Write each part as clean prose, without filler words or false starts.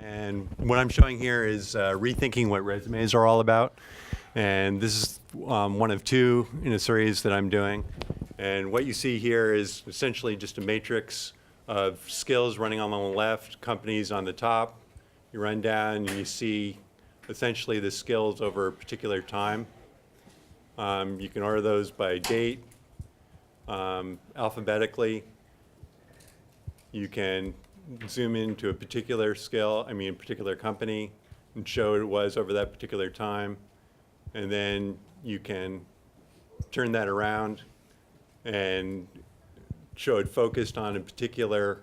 And what I'm showing here is rethinking what resumes are all about. And this is one of two in a series that I'm doing. And what you see here is essentially just a matrix of skills running on the left, companies on the top. You run down and you see essentially the skills over a particular time. You can order those by date, alphabetically. You can zoom into a particular skill, a particular company, and show it was over that particular time. And then you can turn that around and show it focused on a particular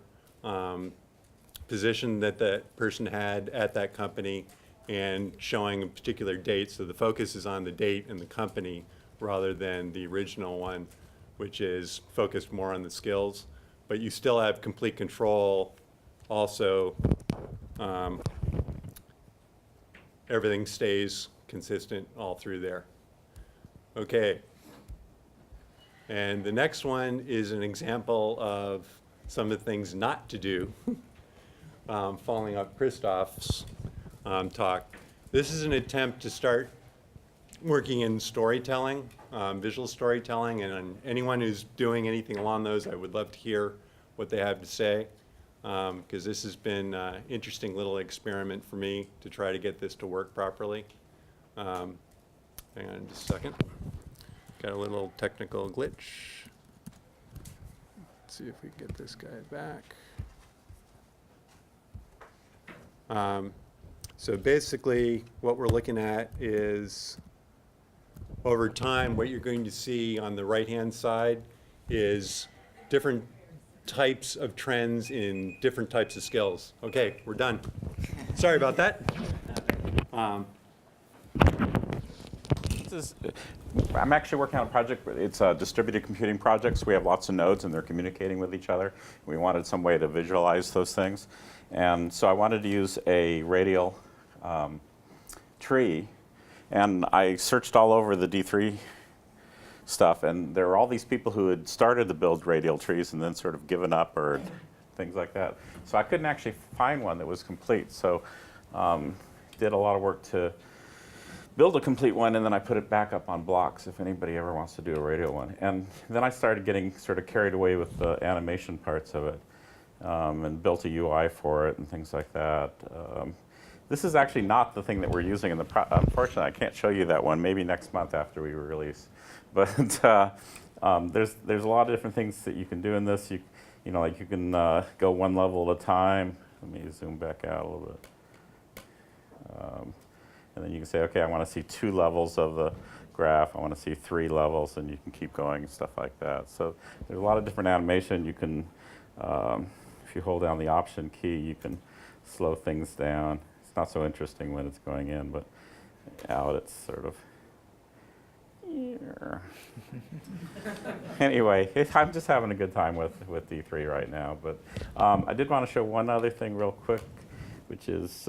position that that person had at that company and showing a particular date. So the focus is on the date and the company rather than the original one, which is focused more on the skills. But you still have complete control. Also, everything stays consistent all through there. Okay. And the next one is an example of some of the things not to do, following up Christoph's talk. This is an attempt to start working in storytelling, visual storytelling, and anyone who's doing anything along those, I would love to hear what they have to say, because this has been an interesting little experiment for me to try to get this to work properly. Hang on just a second. Got a little technical glitch. Let's see if we can get this guy back. So basically, what we're looking at is, over time, what you're going to see on the right-hand side is different types of trends in different types of skills. Okay, we're done. Sorry about that. I'm actually working on a project. It's a distributed computing project, so we have lots of nodes and they're communicating with each other. We wanted some way to visualize those things. And so I wanted to use a radial tree. And I searched all over the D3 stuff, and there were all these people who had started to build radial trees and then sort of given up or things like that. So I couldn't actually find one that was complete. So did a lot of work to build a complete one, and then I put it back up on blocks if anybody ever wants to do a radial one. And then I started getting sort of carried away with the animation parts of it, and built a UI for it and things like that. This is actually not the thing that we're using in the unfortunately, I can't show you that one. Maybe next month after we release. But there's a lot of different things that you can do in this. You know, like you can go one level at a time. Let me zoom back out a little bit. And then you can say, okay, I want to see 2 levels of the graph. I want to see 3 levels, and you can keep going and stuff like that. So there's a lot of different animation. You can, if you hold down the Option key, you can slow things down. It's not so interesting when it's going in, but out it's sort of, yeah. Anyway, I'm just having a good time with D3 right now. But I did want to show one other thing real quick, which is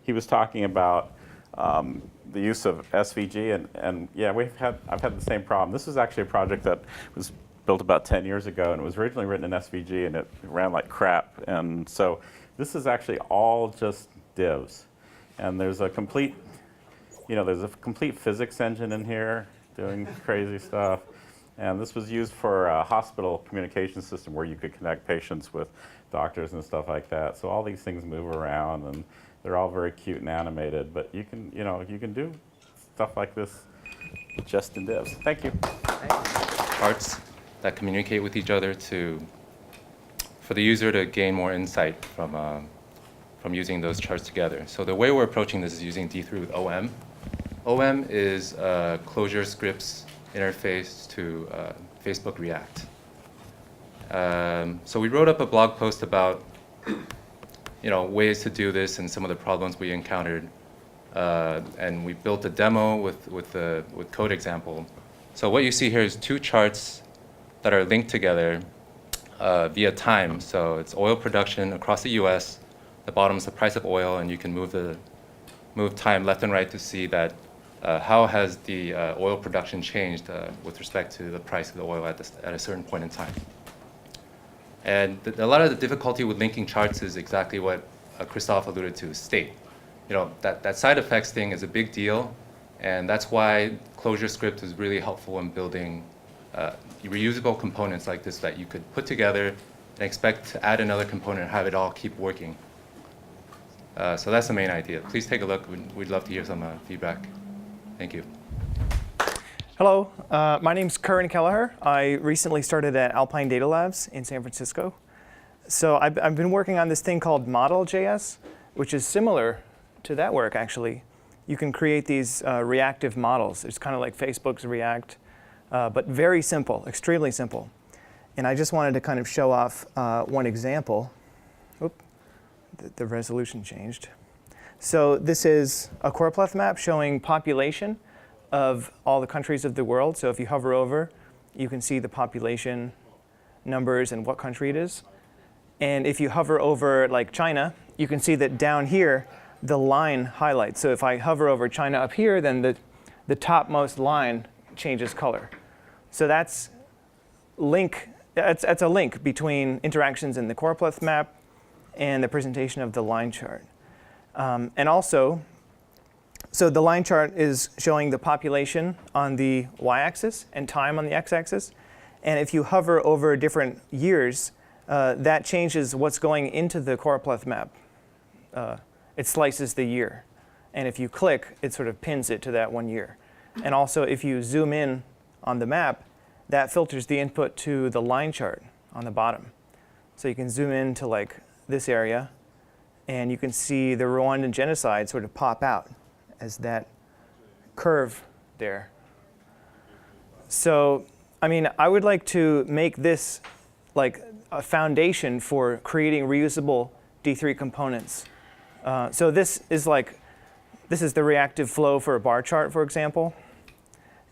he was talking about the use of SVG, and yeah, I've had the same problem. This is actually a project that was built about 10 years ago, and it was originally written in SVG, and it ran like crap. And so this is actually all just divs, and there's a complete, there's a complete physics engine in here doing crazy stuff. And this was used for a hospital communication system where you could connect patients with doctors and stuff like that. So all these things move around, and they're all very cute and animated. But you can, you can do stuff like this just in divs. Thank you. Parts that communicate with each other for the user to gain more insight from using those charts together. So the way we're approaching this is using D3 with OM. OM is Clojure scripts interface to Facebook React. So we wrote up a blog post about ways to do this and some of the problems we encountered, and we built a demo with code example. So what you see here is 2 charts that are linked together via time. So it's oil production across the U.S. The bottom is the price of oil, and you can move time left and right to see that how has the oil production changed with respect to the price of the oil at a certain point in time. And a lot of the difficulty with linking charts is exactly what Christoph alluded to, state. That side effects thing is a big deal, and that's why ClojureScript is really helpful in building reusable components like this that you could put together and expect to add another component and have it all keep working. So that's the main idea. Please take a look. We'd love to hear some feedback. Thank you. Hello, my name's Curran Kelleher. I recently started at Alpine Data Labs in San Francisco. So I've been working on this thing called Model.js, which is similar to that work, actually. You can create these reactive models. It's kind of like Facebook's React, but very simple, extremely simple. And I just wanted to kind of show off one example. Oop, the resolution changed. So this is a choropleth map showing population of all the countries of the world. So if you hover over, you can see the population numbers and what country it is. And if you hover over like China, you can see that down here, the line highlights. So if I hover over China up here, then the topmost line changes color. So that's a link between interactions in the choropleth map and the presentation of the line chart. And also, so the line chart is showing the population on the y-axis and time on the x-axis. And if you hover over different years, that changes what's going into the choropleth map. It slices the year. And if you click, it sort of pins it to that 1 year. And also, if you zoom in on the map, that filters the input to the line chart on the bottom. So you can zoom in to like this area, and you can see the Rwandan genocide sort of pop out as that curve there. So, I mean, I would like to make this like a foundation for creating reusable D3 components. So this is the reactive flow for a bar chart, for example.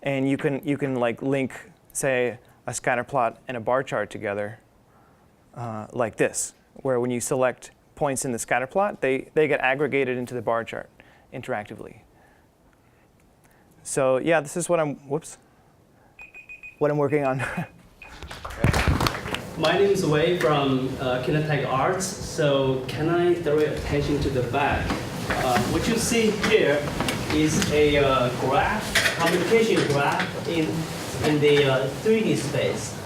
And you can like link, say, a scatter plot and a bar chart together like this, where when you select points in the scatter plot, they get aggregated into the bar chart interactively. So yeah, this is what I'm working on. My name is Wei from Kinetech Arts. So can I direct attention to the back? What you see here is a graph, communication graph in the 3D space.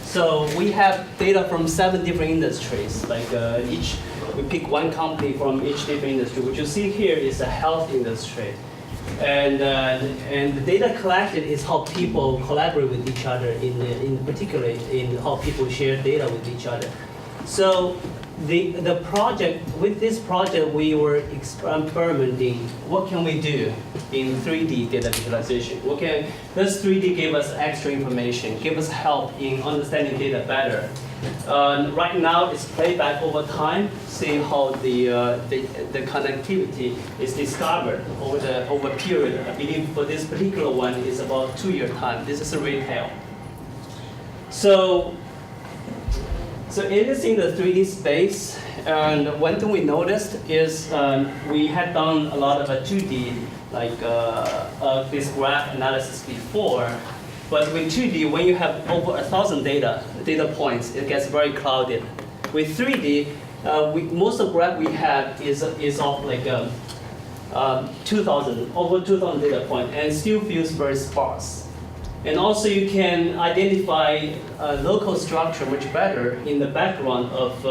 So we have data from 7 different industries. Like we pick one company from each different industry. What you see here is the health industry. And the data collected is how people collaborate with each other, in particular in how people share data with each other. So the project, with this project, we were experimenting what can we do in 3D data visualization. Does 3D give us extra information, give us help in understanding data better? Right now, it's playback over time, seeing how the connectivity is discovered over a period. I believe for this particular one, it's about 2-year time. This is a retail. So it is in the 3D space, and one thing we noticed is we had done a lot of 2D, like this graph analysis before. But with 2D, when you have over 1,000 data points, it gets very clouded. With 3D, most of the graph we have is of like 2,000, over 2,000 data points, and still feels very sparse. And also, you can identify local structure much better in the background of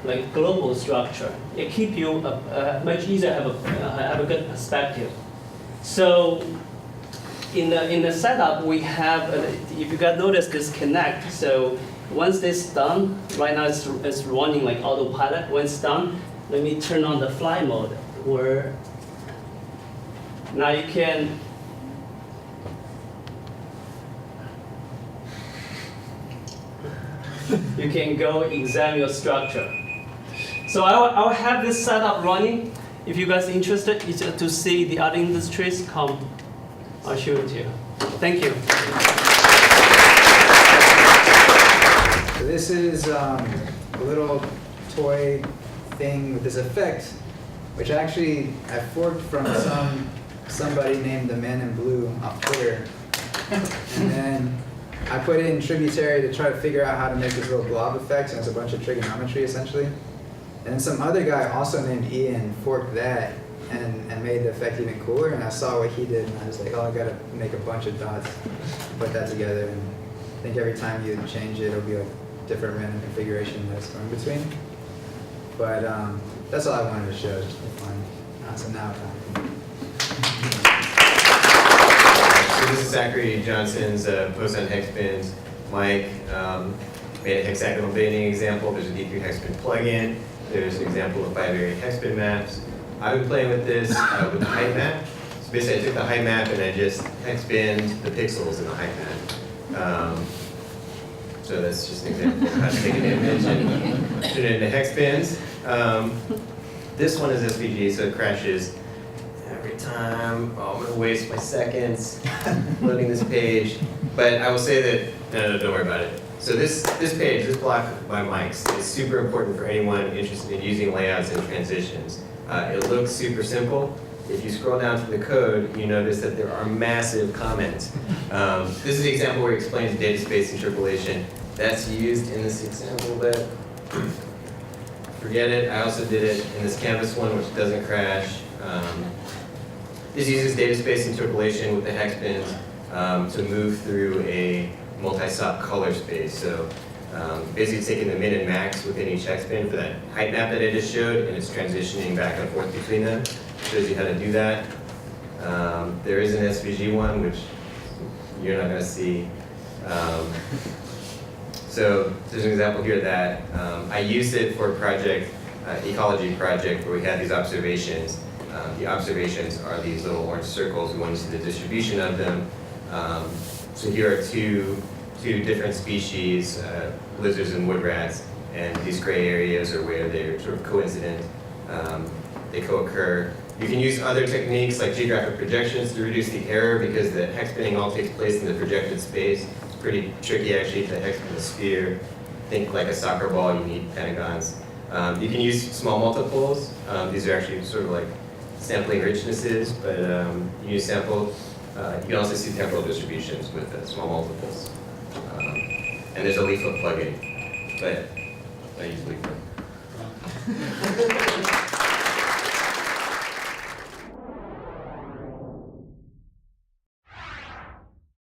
like global structure. It keeps you much easier to have a good perspective. So in the setup, we have, if you guys notice this connect, so once this is done, right now it's running like autopilot. When it's done, let me turn on the fly mode, where now you can go examine your structure. So I'll have this setup running. If you guys are interested to see the other industries, come. I'll show it to you. Thank you. So this is a little toy thing with this effect, which actually I forked from somebody named the Man in Blue off Twitter, and then I put it in Tributary to try to figure out how to make this little blob effect, and it's a bunch of trigonometry essentially. And then some other guy also named Ian forked that and made the effect even cooler, and I saw what he did, and I was like, oh, I gotta make a bunch of dots, put that together, and I think every time you change it, it'll be like different random configuration that's going between. But that's all I wanted to show, just for fun. So now So this is Zachary Johnson's post on hexbins. Mike made a hexagonal binding example. There's a D3 hexbin plugin. There's an example of bivariate hexbin maps. I've been playing with this with the height map. So basically I took the height map and I just hexbinned the pixels in the height map. So that's just an example of how to take an image and turn it into hexbins. This one is SVG, so it crashes every time. Oh, I'm gonna waste my seconds loading this page. But I will say that, no, don't worry about it. So this page, this block by Mike's, is super important for anyone interested in using layouts and transitions. It looks super simple. If you scroll down to the code, you notice that there are massive comments. This is the example where it explains data space interpolation. That's used in this example, but forget it. I also did it in this canvas one, which doesn't crash. This uses data space interpolation with the hexbins to move through a multi-stop color space. So basically taking the min and max within each hexbin for that height map that I just showed, and it's transitioning back and forth between them. Shows you how to do that. There is an SVG one, which you're not going to see. So there's an example here of that. I used it for a project, ecology project, where we had these observations. The observations are these little orange circles. We want to see the distribution of them. So here are two different species, lizards and wood rats, and these gray areas are where they're sort of coincident. They co-occur. You can use other techniques like geographic projections to reduce the error because the hexbinning all takes place in the projected space. It's pretty tricky actually to hexbin a sphere. Think like a soccer ball, you need pentagons. You can use small multiples. These are actually sort of like sampling richnesses, but you use sample. You can also see temporal distributions with small multiples. And there's a leaflet plugin, but I use leaflet.